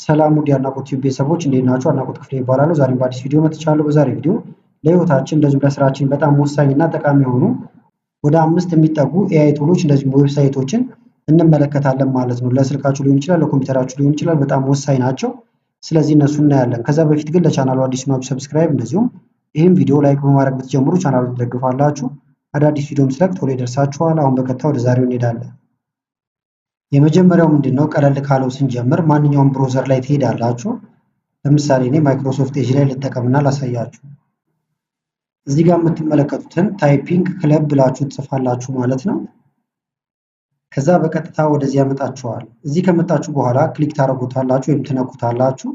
ሰላም ውድ የአድናቆት ቲዩብ ቤተሰቦች እንዴት ናችሁ? አድናቆት ክፍሌ ይባላለሁ። ዛሬም በአዲስ ቪዲዮ መጥቻለሁ። በዛሬ ቪዲዮ ለህይወታችን እንደዚሁም ለስራችን በጣም ወሳኝና ጠቃሚ የሆኑ ወደ 5 የሚጠጉ ኤአይ ቱሎች እንደዚሁም ዌብሳይቶችን እንመለከታለን ማለት ነው። ለስልካችሁ ሊሆን ይችላል፣ ለኮምፒውተራችሁ ሊሆን ይችላል። በጣም ወሳኝ ናቸው። ስለዚህ እነሱ እናያለን። ከዛ በፊት ግን ለቻናሉ አዲስ ናችሁ ሰብስክራይብ፣ እንደዚሁም ይህም ቪዲዮ ላይክ በማድረግ ብትጀምሩ ቻናሉን ትደግፋላችሁ። አዳዲስ ቪዲዮም ስለቅ ቶሎ ይደርሳችኋል። አሁን በቀጥታ ወደ ዛሬው እንሄዳለን። የመጀመሪያው ምንድነው? ቀለል ካለው ስንጀምር ማንኛውም ብሮዘር ላይ ትሄዳላችሁ። ለምሳሌ እኔ ማይክሮሶፍት ኤጅ ላይ ልጠቀምና ላሳያችሁ። እዚህ ጋር የምትመለከቱትን ታይፒንግ ክለብ ብላችሁ ትጽፋላችሁ ማለት ነው። ከዛ በቀጥታ ወደዚህ ያመጣችኋል። እዚህ ከመጣችሁ በኋላ ክሊክ ታደርጉታላችሁ ወይም ትነኩታላችሁ።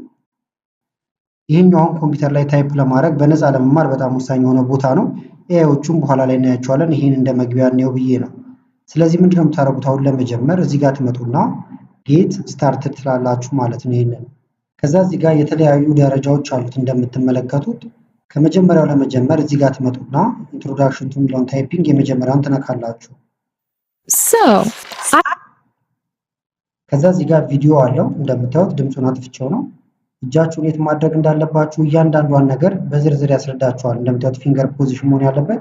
ይህኛውን ኮምፒውተር ላይ ታይፕ ለማድረግ በነፃ ለመማር በጣም ወሳኝ የሆነ ቦታ ነው። ኤአይዎቹም በኋላ ላይ እናያቸዋለን። ይህን እንደ መግቢያ ነው ብዬ ነው። ስለዚህ ምንድነው የምታደርጉት? አሁን ለመጀመር እዚህ ጋር ትመጡና ጌት ስታርትድ ትላላችሁ ማለት ነው። ይሄንን ከዛ እዚህ ጋር የተለያዩ ደረጃዎች አሉት እንደምትመለከቱት። ከመጀመሪያው ለመጀመር እዚህ ጋር ትመጡና ኢንትሮዳክሽን ቱ ሚሊዮን ታይፒንግ የመጀመሪያውን ትነካላችሁ። ከዛ እዚህ ጋር ቪዲዮ አለው እንደምታዩት፣ ድምፁን አጥፍቼው ነው። እጃችሁን የት ማድረግ እንዳለባችሁ እያንዳንዷን ነገር በዝርዝር ያስረዳችኋል። እንደምታዩት ፊንገር ፖዚሽን መሆን ያለበት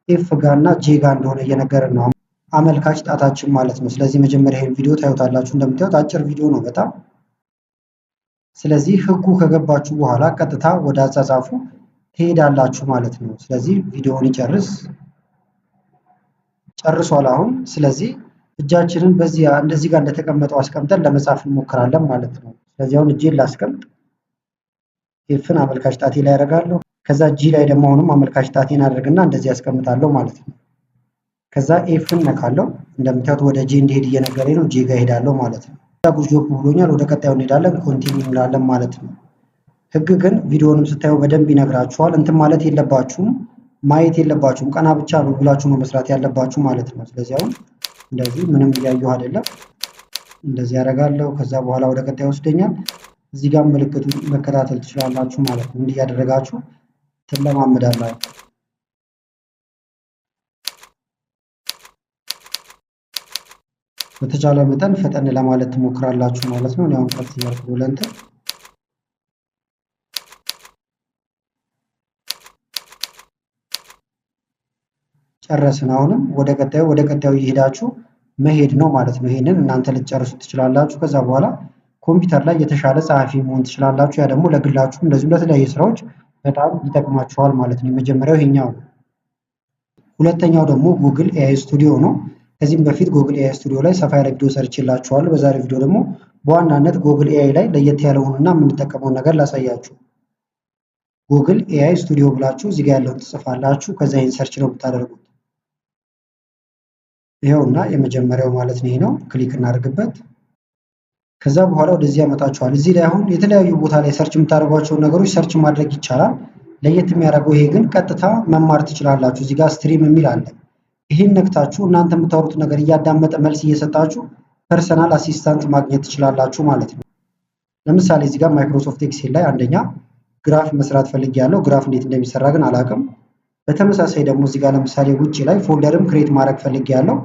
ኤፍ ጋር እና ጄ ጋር እንደሆነ እየነገረን ነው አመልካች ጣታችን ማለት ነው። ስለዚህ መጀመሪያ ይሄን ቪዲዮ ታዩታላችሁ። እንደምታዩት አጭር ቪዲዮ ነው በጣም። ስለዚህ ህጉ ከገባችሁ በኋላ ቀጥታ ወደ አጻጻፉ ትሄዳላችሁ ማለት ነው። ስለዚህ ቪዲዮውን ጨርሷል አሁን። ስለዚህ እጃችንን እንደዚህ ጋር እንደተቀመጠው አስቀምጠን ለመጻፍ እንሞክራለን ማለት ነው። ስለዚህ አሁን እጄን ላስቀምጥ፣ ኤፍን አመልካች ጣቴ ላይ ያደርጋለሁ። ከዛ ጂ ላይ ደግሞ አሁንም አመልካች ጣቴን አደርግና እንደዚህ ያስቀምጣለሁ ማለት ነው። ከዛ ኤፍን ነካለው። እንደምታዩት ወደ ጄ እንዲሄድ እየነገረኝ ነው። ጄ ጋር ሄዳለሁ ማለት ነው። ጉጆፕ ብሎኛል። ወደ ቀጣዩ እንሄዳለን። ኮንቲኒው እንላለን ማለት ነው። ህግ ግን ቪዲዮንም ስታዩ በደንብ ይነግራችኋል። እንትን ማለት የለባችሁም፣ ማየት የለባችሁም። ቀና ብቻ ነው ብላችሁ ነው መስራት ያለባችሁ ማለት ነው። ስለዚህ አሁን እንደዚህ ምንም እያየሁ አይደለም፣ እንደዚህ ያደርጋለሁ። ከዛ በኋላ ወደ ቀጣዩ ወስደኛል። እዚህ ጋር ምልክቱን መከታተል ትችላላችሁ ማለት ነው። እንዲህ ያደረጋችሁ ትለማመዳላችሁ። በተቻለ መጠን ፈጠን ለማለት ትሞክራላችሁ ማለት ነው። አሁን ቀጥ ያልኩ ለእንትን ጨረስን። አሁንም ወደ ቀጣዩ እየሄዳችሁ መሄድ ነው ማለት ነው። ይሄንን እናንተ ልትጨርሱ ትችላላችሁ። ከዛ በኋላ ኮምፒውተር ላይ የተሻለ ጸሐፊ መሆን ትችላላችሁ። ያ ደግሞ ለግላችሁ እንደዚሁም ለተለያዩ ስራዎች በጣም ይጠቅማችኋል ማለት ነው። የመጀመሪያው ይሄኛው ነው። ሁለተኛው ደግሞ ጉግል ኤአይ ስቱዲዮ ነው። ከዚህም በፊት ጉግል ኤአይ ስቱዲዮ ላይ ሰፋ ያለ ቪዲዮ ሰርቼላችኋለሁ። በዛሬ ቪዲዮ ደግሞ በዋናነት ጉግል ኤአይ ላይ ለየት ያለውንና የምንጠቀመውን ነገር ላሳያችሁ። ጉግል ኤአይ ስቱዲዮ ብላችሁ እዚህ ጋር ያለውን ትጽፋላችሁ። ከዛ ይሄን ሰርች ነው የምታደርጉት። ይኸውና የመጀመሪያው ማለት ነው። ይሄ ነው። ክሊክ እናደርግበት። ከዛ በኋላ ወደዚህ ያመጣችኋል። እዚህ ላይ አሁን የተለያዩ ቦታ ላይ ሰርች የምታደርጓቸውን ነገሮች ሰርች ማድረግ ይቻላል። ለየት የሚያደርገው ይሄ ግን ቀጥታ መማር ትችላላችሁ። እዚህ ጋር ስትሪም የሚል አለ። ይህን ነክታችሁ እናንተ የምታወሩት ነገር እያዳመጠ መልስ እየሰጣችሁ ፐርሰናል አሲስታንት ማግኘት ትችላላችሁ ማለት ነው። ለምሳሌ እዚህ ጋር ማይክሮሶፍት ኤክሴል ላይ አንደኛ ግራፍ መስራት ፈልጌያለሁ። ግራፍ እንዴት እንደሚሰራ ግን አላውቅም። በተመሳሳይ ደግሞ እዚህ ጋር ለምሳሌ ውጪ ላይ ፎልደርም ክሬት ማድረግ ፈልጌያለሁ።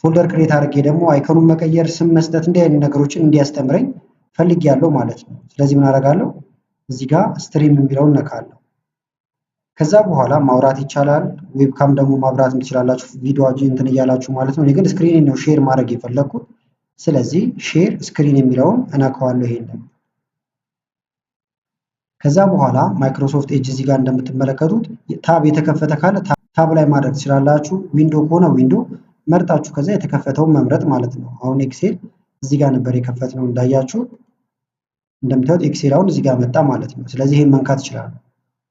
ፎልደር ክሬት አድርጌ ደግሞ አይኮኑን መቀየር፣ ስም መስጠት፣ እንዲህ አይነት ነገሮችን እንዲያስተምረኝ ፈልጌያለሁ ማለት ነው። ስለዚህ ምን አደርጋለሁ? እዚህ ጋር ስትሪም የሚለውን ነካለሁ። ከዛ በኋላ ማውራት ይቻላል። ዌብካም ደግሞ ማብራት ትችላላችሁ፣ ቪዲዮ እንትን እያላችሁ ማለት ነው። እኔ ግን ስክሪን ነው ሼር ማድረግ የፈለኩት። ስለዚህ ሼር ስክሪን የሚለውን እነካዋለሁ። ይሄንን ከዛ በኋላ ማይክሮሶፍት ኤጅ እዚህ ጋር እንደምትመለከቱት ታብ የተከፈተ ካለ ታብ ላይ ማድረግ ትችላላችሁ። ዊንዶ ከሆነ ዊንዶ መርጣችሁ ከዛ የተከፈተውን መምረጥ ማለት ነው። አሁን ኤክሴል እዚህ ጋር ነበር የከፈትነው እንዳያችሁ። እንደምታዩት ኤክሴል አሁን እዚህ ጋር መጣ ማለት ነው። ስለዚህ ይሄን መንካት ይችላል።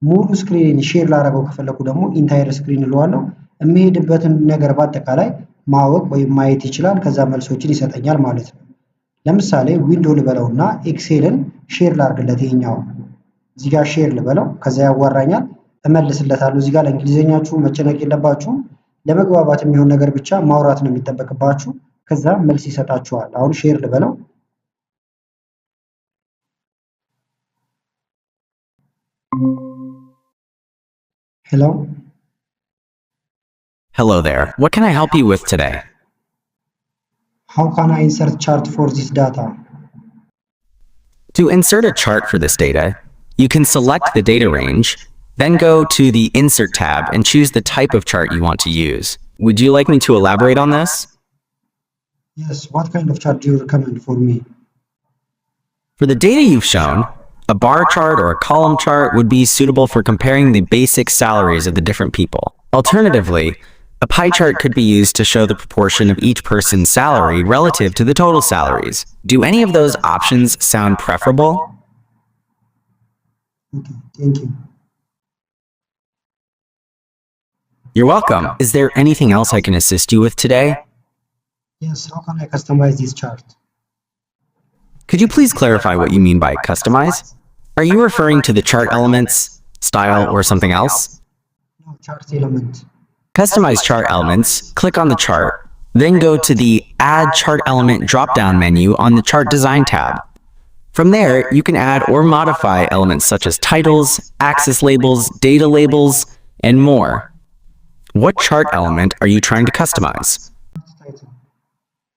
ሙሉ ስክሪን ሼር ላደርገው ከፈለኩ ደግሞ ኢንታየር ስክሪን እለዋለሁ። የሚሄድበትን ነገር በአጠቃላይ ማወቅ ወይም ማየት ይችላል። ከዛ መልሶችን ይሰጠኛል ማለት ነው። ለምሳሌ ዊንዶ ልበለውና ኤክሴልን ሼር ላድርግለት። ይሄኛው እዚህ ጋር ሼር ልበለው፣ ከዛ ያዋራኛል፣ እመልስለታለሁ። እዚህ ጋር ለእንግሊዘኛችሁ መጨነቅ የለባችሁም። ለመግባባት የሚሆን ነገር ብቻ ማውራት ነው የሚጠበቅባችሁ። ከዛ መልስ ይሰጣችኋል። አሁን ሼር ልበለው። Hello? Hello there. What can I help you with today? How can I insert chart for this data? To insert a chart for this data, you can select the data range, then go to the Insert tab and choose the type of chart you want to use. Would you like me to elaborate on this? Yes, what kind of chart do you recommend for me? For the data you've shown, a bar chart or a column chart would be suitable for comparing the basic salaries of the different people. Alternatively, a pie chart could be used to show the proportion of each person's salary relative to the total salaries. Do any of those options sound preferable? Okay, thank you. You're welcome. Is there anything else I can assist you with today? Yes, how can I customize this chart? Could you please clarify what you mean by customize? Are you referring to the chart elements, style, or something else? No, chart element. Customize chart elements, click on the chart, then go to the Add Chart Element drop-down menu on the Chart Design tab. From there, you can add or modify elements such as titles, axis labels, data labels, and more. What chart element are you trying to customize? Title.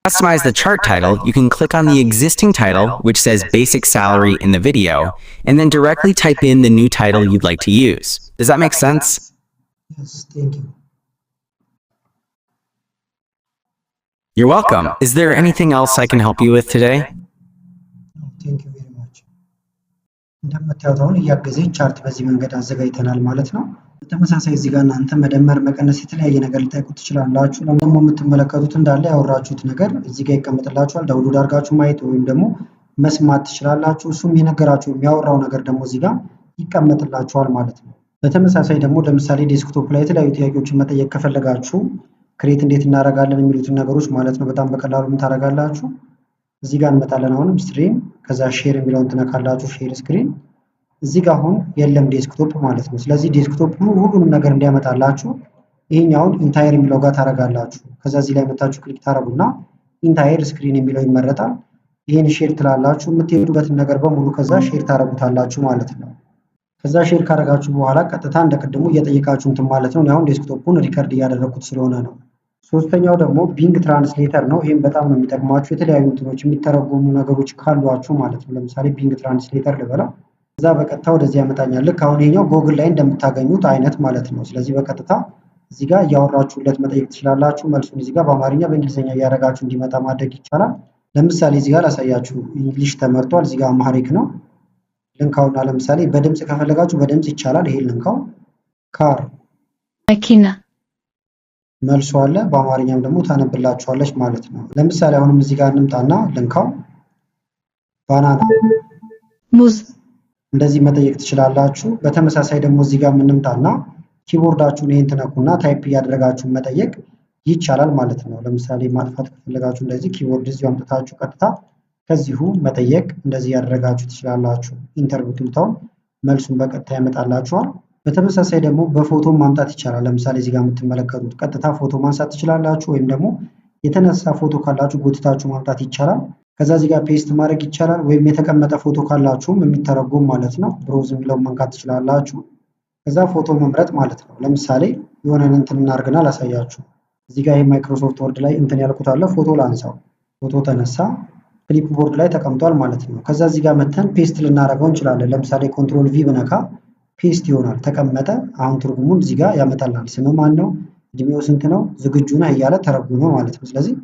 Customize the chart title, you can click on the existing title, which says Basic Salary in the video, and then directly type in the new title you'd like to use. Does that make sense? Yes, thank you. You're welcome. Is there anything else I can help you with today? No, thank you very much. እንደምታዩት አሁን እያገዘኝ ቻርት በዚህ መንገድ አዘጋጅተናል ማለት ነው። በተመሳሳይ እዚህ ጋር እናንተ መደመር፣ መቀነስ፣ የተለያየ ነገር ልታይቁት ትችላላችሁ። ደግሞ የምትመለከቱት እንዳለ ያወራችሁት ነገር እዚህ ጋር ይቀመጥላችኋል። ዳውንሎድ አድርጋችሁ ማየት ወይም ደግሞ መስማት ትችላላችሁ። እሱም የነገራችሁ የሚያወራው ነገር ደግሞ እዚህ ጋር ይቀመጥላችኋል ማለት ነው። በተመሳሳይ ደግሞ ለምሳሌ ዴስክቶፕ ላይ የተለያዩ ጥያቄዎችን መጠየቅ ከፈለጋችሁ ክሬት እንዴት እናደርጋለን የሚሉትን ነገሮች ማለት ነው በጣም በቀላሉ ምን ታደርጋላችሁ? እዚህ ጋር እንመጣለን። አሁንም ስትሪም ከዛ ሼር የሚለውን ትነካላችሁ። ሼር ስክሪን እዚህ ጋር አሁን የለም ዴስክቶፕ ማለት ነው። ስለዚህ ዴስክቶፕ ሁሉንም ነገር እንዲያመጣላችሁ ይሄኛውን ኢንታየር የሚለው ጋር ታደርጋላችሁ። ከዛ እዚህ ላይ መታችሁ ክሊክ ታደርጉና ኢንታየር ስክሪን የሚለው ይመረጣል። ይሄን ሼር ትላላችሁ። የምትሄዱበትን ነገር በሙሉ ከዛ ሼር ታደርጉታላችሁ ማለት ነው። ከዛ ሼር ካደረጋችሁ በኋላ ቀጥታ እንደቀድሞ እየጠየቃችሁ እንትን ማለት ነው። አሁን ዴስክቶፑን ሪከርድ እያደረኩት ስለሆነ ነው። ሶስተኛው ደግሞ ቢንግ ትራንስሌተር ነው። ይሄም በጣም ነው የሚጠቅማችሁ የተለያዩ እንትኖች የሚተረጎሙ ነገሮች ካሏችሁ ማለት ነው። ለምሳሌ ቢንግ ትራንስሌተር ልበላ እዛ በቀጥታ ወደዚህ ያመጣኛል። ልክ አሁን ይሄኛው ጎግል ላይ እንደምታገኙት አይነት ማለት ነው። ስለዚህ በቀጥታ እዚህ ጋር እያወራችሁለት መጠየቅ ትችላላችሁ። መልሱን እዚህ ጋር በአማርኛ በእንግሊዝኛ እያደረጋችሁ እንዲመጣ ማድረግ ይቻላል። ለምሳሌ እዚህ ጋር ላሳያችሁ። እንግሊሽ ተመርጧል። እዚህ ጋር አማሪክ ነው። ልንካውና ለምሳሌ በድምጽ ከፈለጋችሁ በድምጽ ይቻላል። ይሄ ልንካው ካር መኪና መልሶ አለ። በአማርኛም ደግሞ ታነብላችኋለች ማለት ነው። ለምሳሌ አሁንም እዚህ ጋር እንምጣና ልንካው ባናና ሙዝ እንደዚህ መጠየቅ ትችላላችሁ። በተመሳሳይ ደግሞ እዚህ ጋር እንምጣና ኪቦርዳችሁን ይሄን ትነኩና ታይፕ እያደረጋችሁ መጠየቅ ይቻላል ማለት ነው። ለምሳሌ ማጥፋት ከፈለጋችሁ እንደዚህ ኪቦርድ እዚሁ አምጥታችሁ ቀጥታ ከዚሁ መጠየቅ እንደዚህ ያደረጋችሁ ትችላላችሁ። ኢንተር ብትሉታው መልሱን በቀጥታ ያመጣላችኋል። በተመሳሳይ ደግሞ በፎቶ ማምጣት ይቻላል። ለምሳሌ እዚህ ጋር የምትመለከቱት ቀጥታ ፎቶ ማንሳት ትችላላችሁ፣ ወይም ደግሞ የተነሳ ፎቶ ካላችሁ ጎትታችሁ ማምጣት ይቻላል። ከዛ እዚህ ጋር ፔስት ማድረግ ይቻላል፣ ወይም የተቀመጠ ፎቶ ካላችሁም የሚተረጎም ማለት ነው ብሮዝ የሚለውን መንካት ትችላላችሁ። ከዛ ፎቶ መምረጥ ማለት ነው። ለምሳሌ የሆነ እንትን እናርግና ላሳያችሁ። እዚህ ጋር ይሄ ማይክሮሶፍት ወርድ ላይ እንትን ያልኩት አለ። ፎቶ ላንሳው። ፎቶ ተነሳ፣ ክሊፕ ቦርድ ላይ ተቀምጧል ማለት ነው። ከዛ እዚህ ጋር መተን ፔስት ልናደርገው እንችላለን። ለምሳሌ ኮንትሮል ቪ ብነካ ፔስት ይሆናል። ተቀመጠ። አሁን ትርጉሙን እዚህ ጋር ያመጣልናል። ስም ማን ነው፣ እድሜው ስንት ነው፣ ዝግጁ ነህ እያለ ተረጉመ ማለት ነው። ስለዚህ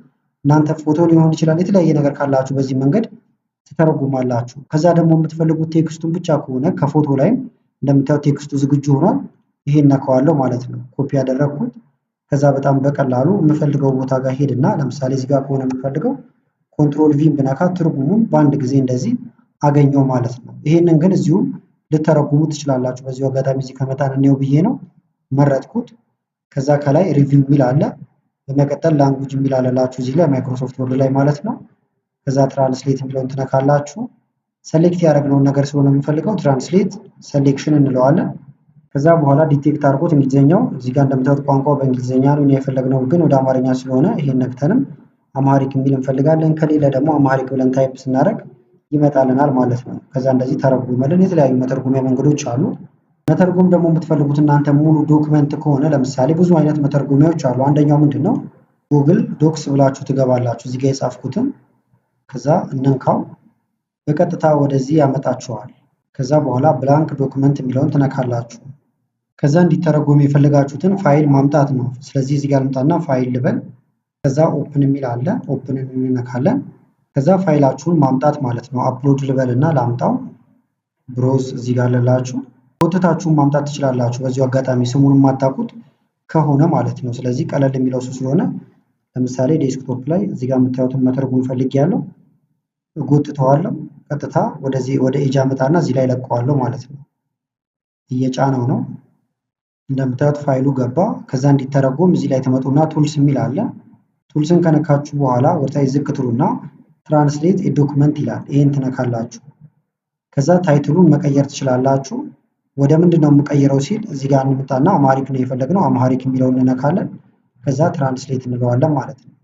እናንተ ፎቶ ሊሆን ይችላል የተለያየ ነገር ካላችሁ በዚህ መንገድ ትተረጉማላችሁ። ከዛ ደግሞ የምትፈልጉት ቴክስቱን ብቻ ከሆነ ከፎቶ ላይም እንደምታዩት ቴክስቱ ዝግጁ ሆኗል። ይሄን ነካዋለሁ ማለት ነው። ኮፒ ያደረኩት። ከዛ በጣም በቀላሉ የምፈልገው ቦታ ጋር ሄድና ለምሳሌ እዚህ ጋር ከሆነ የምፈልገው ኮንትሮል ቪ ብነካ ትርጉሙን በአንድ ጊዜ እንደዚህ አገኘው ማለት ነው። ይሄንን ግን እዚሁ ልተረጉሙ ትችላላችሁ። በዚሁ አጋጣሚ እዚህ ከመጣን እንየው ብዬ ነው መረጥኩት። ከዛ ከላይ ሪቪው የሚል አለ። በመቀጠል ላንጉጅ የሚል አለላችሁ እዚህ ላይ ማይክሮሶፍት ወርድ ላይ ማለት ነው። ከዛ ትራንስሌት የሚለውን ትነካላችሁ። ሰሌክት ያደረግነውን ነገር ስለሆነ የምፈልገው ትራንስሌት ሰሌክሽን እንለዋለን። ከዛ በኋላ ዲቴክት አድርጎት እንግሊዝኛው እዚህ ጋር እንደምታዩት ቋንቋው በእንግሊዝኛ ነው። እኛ የፈለግነው ግን ወደ አማርኛ ስለሆነ ይሄን ነክተንም አማሪክ የሚል እንፈልጋለን። ከሌለ ደግሞ አማሪክ ብለን ታይፕ ስናደርግ ይመጣልናል ማለት ነው። ከዛ እንደዚህ ተረጉመልን። የተለያዩ መተርጎሚያ መንገዶች አሉ። መተርጎም ደግሞ የምትፈልጉት እናንተ ሙሉ ዶክመንት ከሆነ ለምሳሌ ብዙ አይነት መተርጎሚያዎች አሉ። አንደኛው ምንድነው ጉግል ዶክስ ብላችሁ ትገባላችሁ። እዚህ ጋር የጻፍኩትን ከዛ እንንካው። በቀጥታ ወደዚህ ያመጣችኋል። ከዛ በኋላ ብላንክ ዶክመንት የሚለውን ትነካላችሁ። ከዛ እንዲተረጎም የፈለጋችሁትን ፋይል ማምጣት ነው። ስለዚህ እዚህ ጋር ልምጣና ፋይል ልበል። ከዛ ኦፕን የሚል አለ፣ ኦፕንን እንነካለን። ከዛ ፋይላችሁን ማምጣት ማለት ነው። አፕሎድ ልበልና ላምጣው። ብሮዝ እዚህ ጋር ልላችሁ ወጥታችሁን ማምጣት ትችላላችሁ። በዚሁ አጋጣሚ ስሙን የማታውቁት ከሆነ ማለት ነው። ስለዚህ ቀለል የሚለው ስለሆነ ለምሳሌ ዴስክቶፕ ላይ እዚህ ጋር የምታዩትን መተርጎም ፈልጌያለሁ፣ እጎትተዋለሁ። ቀጥታ ወደዚህ ወደ ኤጅ አመጣና እዚህ ላይ ለቀዋለሁ ማለት ነው። እየጫነው ነው። እንደምታዩት ፋይሉ ገባ። ከዛ እንዲተረጎም እዚህ ላይ ተመጡና ቱልስ የሚል አለ። ቱልስን ከነካችሁ በኋላ ወደታች ዝቅ ትሉና ትራንስሌት ኤ ዶክመንት ይላል። ይሄን ትነካላችሁ። ከዛ ታይትሉን መቀየር ትችላላችሁ። ወደ ምንድን ነው የምቀይረው ሲል እዚህ ጋር እንምጣና አማሪክ ነው የፈለግነው፣ አማሪክ የሚለውን እንነካለን። ከዛ ትራንስሌት እንለዋለን ማለት ነው።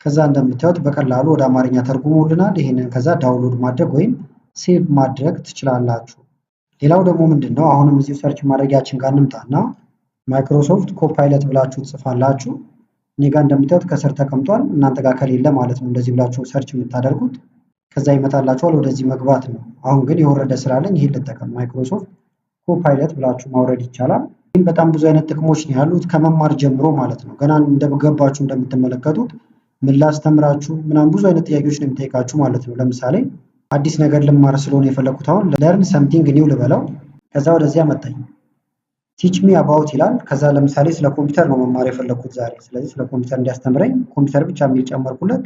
ከዛ እንደምታዩት በቀላሉ ወደ አማርኛ ተርጉሞልናል። ይሄንን ከዛ ዳውንሎድ ማድረግ ወይም ሴቭ ማድረግ ትችላላችሁ። ሌላው ደግሞ ምንድን ነው አሁንም እዚሁ ሰርች ማድረጊያችን ጋር እንምጣና ማይክሮሶፍት ኮፓይለት ብላችሁ ትጽፋላችሁ። እኔ ጋር እንደምታዩት ከስር ተቀምጧል፣ እናንተ ጋር ከሌለ ማለት ነው እንደዚህ ብላችሁ ሰርች የምታደርጉት። ከዛ ይመጣላችኋል። ወደዚህ መግባት ነው። አሁን ግን የወረደ ስላለኝ ይሄን ልጠቀም። ማይክሮሶፍት ኮፓይለት ብላችሁ ማውረድ ይቻላል። ይህም በጣም ብዙ አይነት ጥቅሞች ነው ያሉት ከመማር ጀምሮ ማለት ነው። ገና እንደገባችሁ እንደምትመለከቱት ምን ላስተምራችሁ ምናምን ብዙ አይነት ጥያቄዎች ነው የሚጠይቃችሁ ማለት ነው። ለምሳሌ አዲስ ነገር ልማር ስለሆነ የፈለኩት አሁን ለርን ሰምቲንግ ኒው ልበለው። ከዛ ወደዚህ አመጣኝ። ቲች ሚ አባውት ይላል። ከዛ ለምሳሌ ስለ ኮምፒውተር ነው መማር የፈለኩት ዛሬ። ስለዚህ ስለ ኮምፒውተር እንዲያስተምረኝ ኮምፒውተር ብቻ የሚል ጨመርኩለት።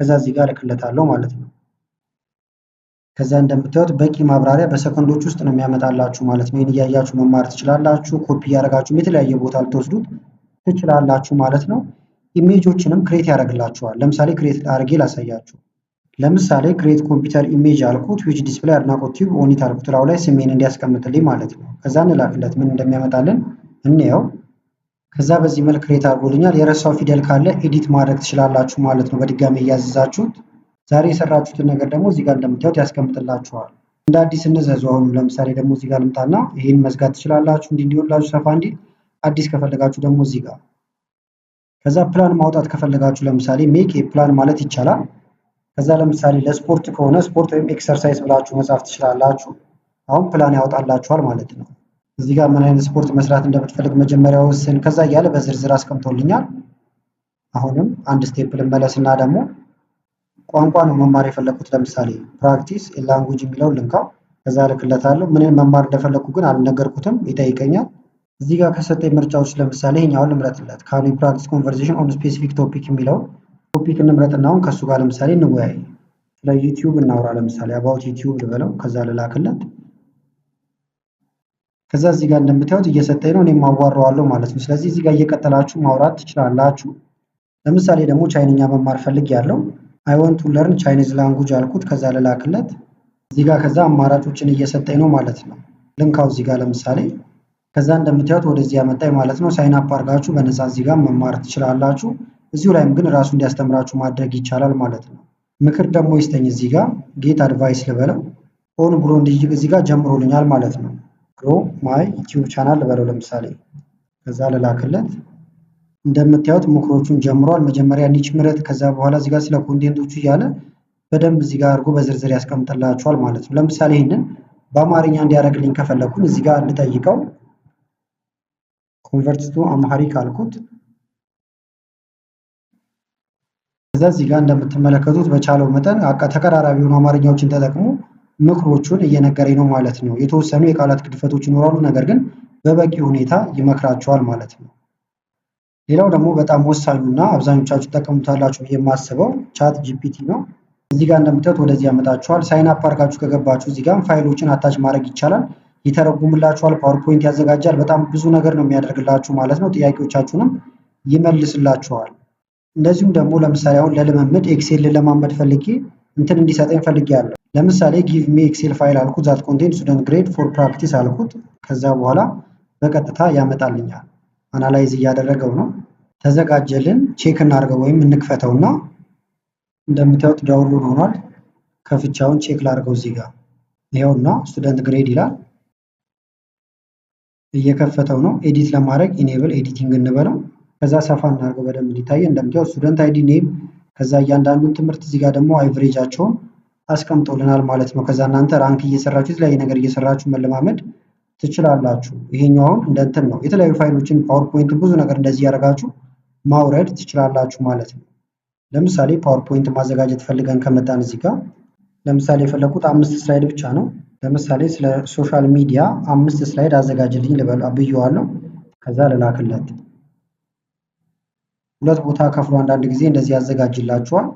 ከዛ እዚህ ጋር ልክለታለሁ ማለት ነው። ከዛ እንደምታዩት በቂ ማብራሪያ በሰከንዶች ውስጥ ነው የሚያመጣላችሁ ማለት ነው። ይህን እያያችሁ መማር ትችላላችሁ። ኮፒ እያደረጋችሁ የተለያየ ቦታ ልትወስዱት ትችላላችሁ ማለት ነው። ኢሜጆችንም ክሬት ያደርግላችኋል። ለምሳሌ ክሬት አድርጌ ላሳያችሁ። ለምሳሌ ክሬት ኮምፒውተር ኢሜጅ አልኩት፣ ዊች ዲስፕሌይ አድናቆት ቲዩብ ኦኒት አልኩት፣ ላው ላይ ስሜን እንዲያስቀምጥልኝ ማለት ነው። ከዛ እንላክለት ምን እንደሚያመጣልን እንየው። ከዛ በዚህ መልክ ክሬት አድርጎልኛል። የረሳው ፊደል ካለ ኤዲት ማድረግ ትችላላችሁ ማለት ነው በድጋሚ እያዘዛችሁት። ዛሬ የሰራችሁትን ነገር ደግሞ እዚህ ጋር እንደምታዩት ያስቀምጥላችኋል። እንደ አዲስ እንዘዙ። አሁን ለምሳሌ ደግሞ እዚህ ጋር ልምጣና ይህን መዝጋት ትችላላችሁ እንዲሆንላችሁ ሰፋ እንዲል። አዲስ ከፈለጋችሁ ደግሞ እዚህ ጋር ከዛ ፕላን ማውጣት ከፈለጋችሁ ለምሳሌ ሜክ ፕላን ማለት ይቻላል። ከዛ ለምሳሌ ለስፖርት ከሆነ ስፖርት ወይም ኤክሰርሳይዝ ብላችሁ መጻፍ ትችላላችሁ። አሁን ፕላን ያወጣላችኋል ማለት ነው። እዚህ ጋር ምን አይነት ስፖርት መስራት እንደምትፈልግ መጀመሪያ ወስን፣ ከዛ እያለ በዝርዝር አስቀምጦልኛል። አሁንም አንድ ስቴፕ ልመለስና ደግሞ ቋንቋ ነው መማር የፈለኩት። ለምሳሌ ፕራክቲስ ላንጉጅ የሚለውን ልንካው። ከዛ ልክለታለሁ። ምን መማር እንደፈለኩ ግን አልነገርኩትም፣ ይጠይቀኛል። እዚህ ጋር ከሰጠኝ ምርጫዎች ለምሳሌ ይሄኛውን ልምረጥለት። ካን ዩ ፕራክቲስ ኮንቨርሴሽን ኦን ስፔሲፊክ ቶፒክ የሚለውን ቶፒክ እንምረጥና አሁን ከሱ ጋር ለምሳሌ እንወያይ። ስለ ዩቲዩብ እናውራ። ለምሳሌ አባውት ዩቲዩብ ልበለው። ከዛ ልላክለት። ከዛ እዚህ ጋር እንደምታዩት እየሰጠኝ ነው፣ እኔም አዋራዋለሁ ማለት ነው። ስለዚህ እዚህ ጋር እየቀጠላችሁ ማውራት ትችላላችሁ። ለምሳሌ ደግሞ ቻይንኛ መማር ፈልጌያለሁ። አይ ዋንት ቱ ለርን ቻይኒዝ ላንጉጅ አልኩት። ከዛ ልላክለት። እዚህ ጋር ከዛ አማራጮችን እየሰጠኝ ነው ማለት ነው። ልንካው እዚህ ጋር ለምሳሌ። ከዛ እንደምታዩት ወደዚህ ያመጣኝ ማለት ነው። ሳይን አፕ አድርጋችሁ በነፃ እዚህ ጋር መማር ትችላላችሁ። እዚሁ ላይም ግን ራሱ እንዲያስተምራችሁ ማድረግ ይቻላል ማለት ነው። ምክር ደግሞ ይስጠኝ። እዚህ ጋር ጌት አድቫይስ ልበለው። ኦን ብሎ እዚህ ጋር ጀምሮልኛል ማለት ነው። ግሮ ማይ ዩቲዩብ ቻናል ልበለው ለምሳሌ። ከዛ ልላክለት። እንደምታዩት ምክሮቹን ጀምሯል። መጀመሪያ ኒች ምረጥ፣ ከዛ በኋላ እዚህ ጋር ስለ ኮንቴንቶቹ እያለ በደንብ እዚህ ጋር አድርጎ በዝርዝር ያስቀምጥላችኋል ማለት ነው። ለምሳሌ ይህንን በአማርኛ እንዲያደርግልኝ ከፈለኩኝ እዚህ ጋር ልጠይቀው። ኮንቨርት ቱ አምሃሪክ አልኩት። ከዛ እዚህ ጋር እንደምትመለከቱት በቻለው መጠን ተቀራራቢ የሆኑ አማርኛዎችን ተጠቅሞ ምክሮቹን እየነገረኝ ነው ማለት ነው። የተወሰኑ የቃላት ግድፈቶች ይኖራሉ፣ ነገር ግን በበቂ ሁኔታ ይመክራቸዋል ማለት ነው። ሌላው ደግሞ በጣም ወሳኙና አብዛኞቻችሁ ተጠቀሙታላችሁ ብዬ የማስበው ቻት ጂፒቲ ነው። እዚህ ጋር እንደምታዩት ወደዚህ ያመጣችኋል። ሳይን አፕ አድርጋችሁ ከገባችሁ እዚህ ጋር ፋይሎችን አታች ማድረግ ይቻላል። ይተረጉምላችኋል፣ ፓወርፖይንት ያዘጋጃል። በጣም ብዙ ነገር ነው የሚያደርግላችሁ ማለት ነው። ጥያቄዎቻችሁንም ይመልስላችኋል። እንደዚሁም ደግሞ ለምሳሌ አሁን ለልምምድ ኤክሴል ለማመድ ፈልጌ እንትን እንዲሰጠኝ ፈልጌያለሁ። ለምሳሌ ጊቭ ሚ ኤክሴል ፋይል አልኩት። ዛት ኮንቴንት ስቱደንት ግሬድ ፎር ፕራክቲስ አልኩት። ከዛ በኋላ በቀጥታ ያመጣልኛል። አናላይዝ እያደረገው ነው። ተዘጋጀልን። ቼክ እናድርገው ወይም እንክፈተውና እንደምታዩት ዳውንሎድ ሆኗል። ከፍቻውን ቼክ ላድርገው እዚህ ጋር ይኸውና ስቱደንት ግሬድ ይላል። እየከፈተው ነው። ኤዲት ለማድረግ ኢኔብል ኤዲቲንግ እንበለው። ከዛ ሰፋ እናድርገው በደንብ እንዲታይ። እንደምታዩት ስቱደንት አይዲ ኔም፣ ከዛ እያንዳንዱን ትምህርት እዚህ ጋር ደግሞ አቨሬጃቸውን አስቀምጦልናል ማለት ነው። ከዛ እናንተ ራንክ እየሰራችሁ የተለያየ ነገር እየሰራችሁ መለማመድ ትችላላችሁ። ይሄኛው አሁን እንደ እንትን ነው። የተለያዩ ፋይሎችን ፓወርፖይንት ብዙ ነገር እንደዚህ ያደርጋችሁ ማውረድ ትችላላችሁ ማለት ነው። ለምሳሌ ፓወርፖይንት ማዘጋጀት ፈልገን ከመጣን እዚህ ጋር ለምሳሌ የፈለኩት 5 ስላይድ ብቻ ነው። ለምሳሌ ስለ ሶሻል ሚዲያ 5 ስላይድ አዘጋጅልኝ ልበል ብየዋለሁ። ከዛ ልላክለት 2 ቦታ ከፍሎ አንዳንድ ጊዜ እንደዚህ ያዘጋጅላችኋል።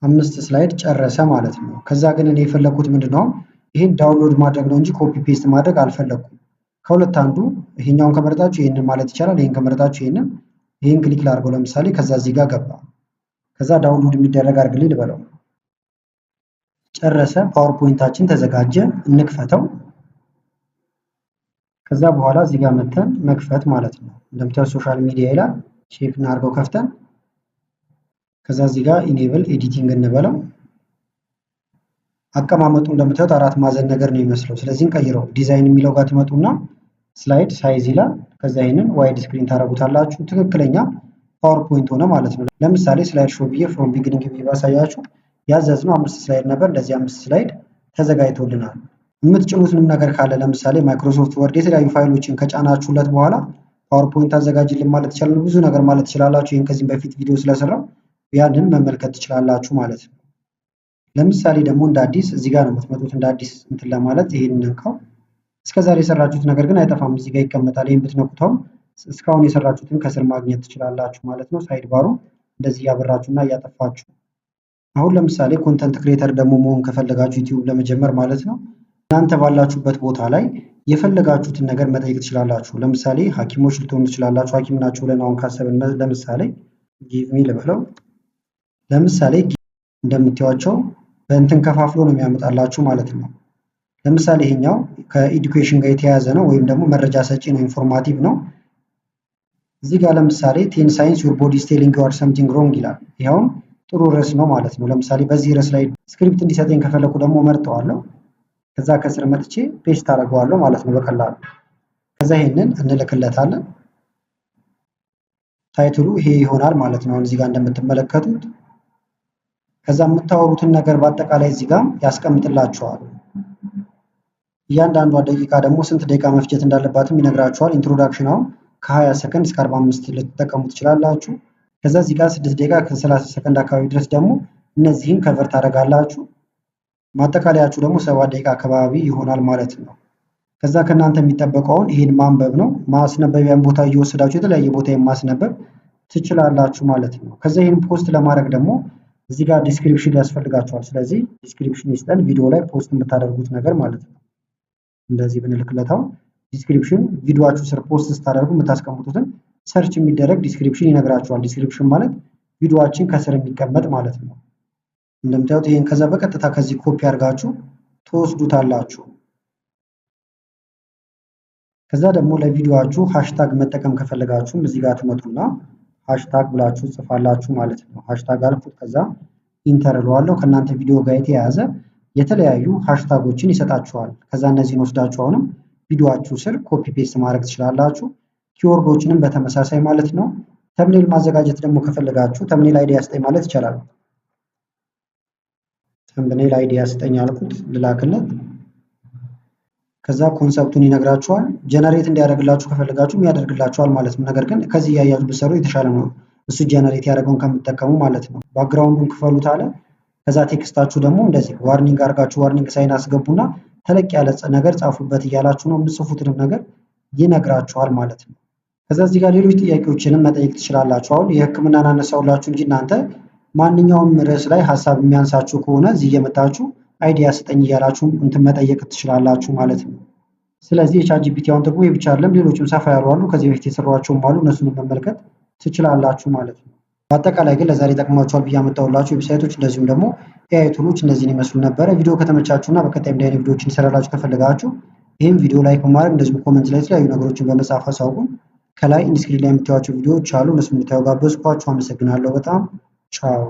5 ስላይድ ጨረሰ ማለት ነው። ከዛ ግን እኔ የፈለኩት ምንድነው ይሄን ዳውንሎድ ማድረግ ነው እንጂ ኮፒ ፔስት ማድረግ አልፈለኩም። ከሁለት አንዱ ይሄኛውን ከመረጣችሁ ይሄንን ማለት ይቻላል። ይሄን ከመረጣችሁ ይሄን ክሊክ ላድርገው ለምሳሌ። ከዛ እዚህ ጋር ገባ። ከዛ ዳውንሎድ የሚደረግ አድርግልኝ ልበለው። ጨረሰ። ፓወርፖይንታችን ተዘጋጀ። እንክፈተው። ከዛ በኋላ እዚህ ጋር መተን መክፈት ማለት ነው። እንደምታዩት ሶሻል ሚዲያ ይላል። ቼክ እናድርገው ከፍተን። ከዛ እዚህ ጋር ኢኔብል ኤዲቲንግ እንበለው። አቀማመጡ እንደምታዩት 4 ማዕዘን ነገር ነው የሚመስለው። ስለዚህ እንቀይረው። ዲዛይን የሚለው ጋር ትመጡና ስላይድ ሳይዝ ይላል። ከዛ ይሄንን ዋይድ ስክሪን ታደርጉታላችሁ። ትክክለኛ ፓወርፖይንት ሆነ ማለት ነው። ለምሳሌ ስላይድ ሾው ብዬ ፍሮም ቢጊኒንግ ብዬ ባሳያችሁ ያዘዝነው 5 ስላይድ ነበር። እንደዚህ 5 ስላይድ ተዘጋጅቶልናል። የምትጭኑትንም ነገር ካለ ለምሳሌ ማይክሮሶፍት ወርድ የተለያዩ ፋይሎችን ከጫናችሁለት በኋላ ፓወርፖይንት አዘጋጅልን ማለት ይችላል። ብዙ ነገር ማለት ትችላላችሁ። ይሄን ከዚህም በፊት ቪዲዮ ስለሰራው ያንን መመልከት ትችላላችሁ ማለት ነው። ለምሳሌ ደግሞ እንደ አዲስ እዚህ ጋር ነው የምትመጡት። እንደ አዲስ እንትን ለማለት ይሄን ነካው። እስከዛሬ የሰራችሁት ነገር ግን አይጠፋም፣ እዚህ ጋር ይቀመጣል። ይሄን ብትነኩታው እስካሁን የሰራችሁትን ከስር ማግኘት ትችላላችሁ ማለት ነው። ሳይድ ባሩ እንደዚህ እያበራችሁና እያጠፋችሁ። አሁን ለምሳሌ ኮንተንት ክሬተር ደግሞ መሆን ከፈለጋችሁ ዩቲዩብ ለመጀመር ማለት ነው እናንተ ባላችሁበት ቦታ ላይ የፈለጋችሁትን ነገር መጠየቅ ትችላላችሁ። ለምሳሌ ሐኪሞች ልትሆኑ ትችላላችሁ። ሐኪም ናችሁ ብለን አሁን ካሰብን ለምሳሌ ጊቭ ሚ ልበለው። ለምሳሌ እንደምታዩቸው በእንትን ከፋፍሎ ነው የሚያመጣላችሁ ማለት ነው። ለምሳሌ ይሄኛው ከኤዱኬሽን ጋር የተያያዘ ነው ወይም ደግሞ መረጃ ሰጪ ነው፣ ኢንፎርማቲቭ ነው። እዚህ ጋር ለምሳሌ 10 ሳይንስ ዩር ቦዲ ኢዝ ቴሊንግ ዩ አር ሰምቲንግ ሮንግ ይላል። ይሄውን ጥሩ ርዕስ ነው ማለት ነው። ለምሳሌ በዚህ ርዕስ ላይ ስክሪፕት እንዲሰጠኝ ከፈለኩ ደግሞ መርጠዋለሁ። ከዛ ከስር መጥቼ ፔስት አደርገዋለሁ ማለት ነው በቀላሉ። ከዛ ይሄንን እንልክለታለን። ታይትሉ ይሄ ይሆናል ማለት ነው። እዚህ ጋር እንደምትመለከቱት ከዛ የምታወሩትን ነገር በአጠቃላይ እዚህ ጋር ያስቀምጥላችኋል። እያንዳንዷ ደቂቃ ደግሞ ስንት ደቂቃ መፍጀት እንዳለባትም ይነግራችኋል። ኢንትሮዳክሽን አሁን ከ20 ሰከንድ እስከ 45 ልትጠቀሙ ትችላላችሁ። ከዛ እዚህ ጋር 6 ደቂቃ ከ30 ሰከንድ አካባቢ ድረስ ደግሞ እነዚህን ከቨር ታደርጋላችሁ። ማጠቃለያችሁ ደግሞ 7 ደቂቃ አካባቢ ይሆናል ማለት ነው። ከዛ ከእናንተ የሚጠበቀውን ይሄን ማንበብ ነው። ማስነበቢያን ቦታ እየወሰዳችሁ የተለያየ ቦታ የማስነበብ ትችላላችሁ ማለት ነው። ከዛ ይሄን ፖስት ለማድረግ ደግሞ እዚህ ጋር ዲስክሪፕሽን ያስፈልጋችኋል። ስለዚህ ዲስክሪፕሽን ይስጠን ቪዲዮ ላይ ፖስት የምታደርጉት ነገር ማለት ነው። እንደዚህ ብንልክለታው ዲስክሪፕሽን ቪዲዮአችሁ ስር ፖስት ስታደርጉ የምታስቀምጡትን ሰርች የሚደረግ ዲስክሪፕሽን ይነግራችኋል። ዲስክሪፕሽን ማለት ቪዲዮአችን ከስር የሚቀመጥ ማለት ነው። እንደምታዩት ይሄን ከዛ በቀጥታ ከዚህ ኮፒ አድርጋችሁ ትወስዱታላችሁ። ከዛ ደግሞ ለቪዲዮአችሁ ሃሽታግ መጠቀም ከፈለጋችሁም እዚህ ጋር ትመጡና ሃሽታግ ብላችሁ ጽፋላችሁ ማለት ነው። ሃሽታግ አልኩት። ከዛ ኢንተር እለዋለሁ። ከእናንተ ቪዲዮ ጋር የተያያዘ የተለያዩ ሃሽታጎችን ይሰጣችኋል። ከዛ እነዚህን ወስዳችሁ አሁንም ቪዲዮአችሁ ስር ኮፒ ፔስት ማድረግ ትችላላችሁ። ኪወርዶችንም በተመሳሳይ ማለት ነው። ተምኔል ማዘጋጀት ደግሞ ከፈለጋችሁ ተምኔል አይዲያ ስጠኝ ማለት ይቻላል። ተምኔል አይዲያ ስጠኝ አልኩት፣ ልላክለት። ከዛ ኮንሰፕቱን ይነግራችኋል። ጀነሬት እንዲያደርግላችሁ ከፈለጋችሁም ያደርግላችኋል ማለት ነው። ነገር ግን ከዚህ እያያችሁ ብትሰሩ የተሻለ ነው፣ እሱ ጀነሬት ያደረገውን ከምትጠቀሙ ማለት ነው። ባክግራውንዱን ክፈሉት አለ። ከዛ ቴክስታችሁ ደግሞ እንደዚህ ዋርኒንግ አድርጋችሁ ዋርኒንግ ሳይን አስገቡና ተለቅ ያለ ነገር ጻፉበት እያላችሁ ነው። የምትጽፉትንም ነገር ይነግራችኋል ማለት ነው። ከዛ እዚህ ጋር ሌሎች ጥያቄዎችንም መጠየቅ ትችላላችሁ። አሁን የሕክምናን አነሳውላችሁ እንጂ እናንተ ማንኛውም ርዕስ ላይ ሀሳብ የሚያንሳችሁ ከሆነ እዚህ እየመጣችሁ አይዲያ ስጠኝ እያላችሁ እንትን መጠየቅ ትችላላችሁ ማለት ነው። ስለዚህ የቻትጂፒቲ አሁን ጥቅሙ ብቻ አይደለም፣ ሌሎችም ሰፋ ያሉ አሉ፣ ከዚህ በፊት የሰሯቸውም አሉ። እነሱንም መመልከት ትችላላችሁ ማለት ነው። በአጠቃላይ ግን ለዛሬ ጠቅሟችኋል ብዬ አመጣሁላችሁ ዌብሳይቶች እንደዚሁም ደግሞ ኤአይ ቱሎች እነዚህን ይመስሉ ነበረ። ቪዲዮ ከተመቻችሁና በቀጣይ እንዲህ አይነት ቪዲዮዎችን ይሰራላችሁ ከፈለጋችሁ ይህም ቪዲዮ ላይክ በማድረግ እንደዚሁም ኮመንት ላይ የተለያዩ ነገሮችን በመጻፍ አሳውቁን። ከላይ ኢንስክሪን ላይ የምታዩዋቸው ቪዲዮዎች አሉ፣ እነሱን እንድታዩ ጋበዝኳችሁ። አመሰግናለሁ በጣም ቻው።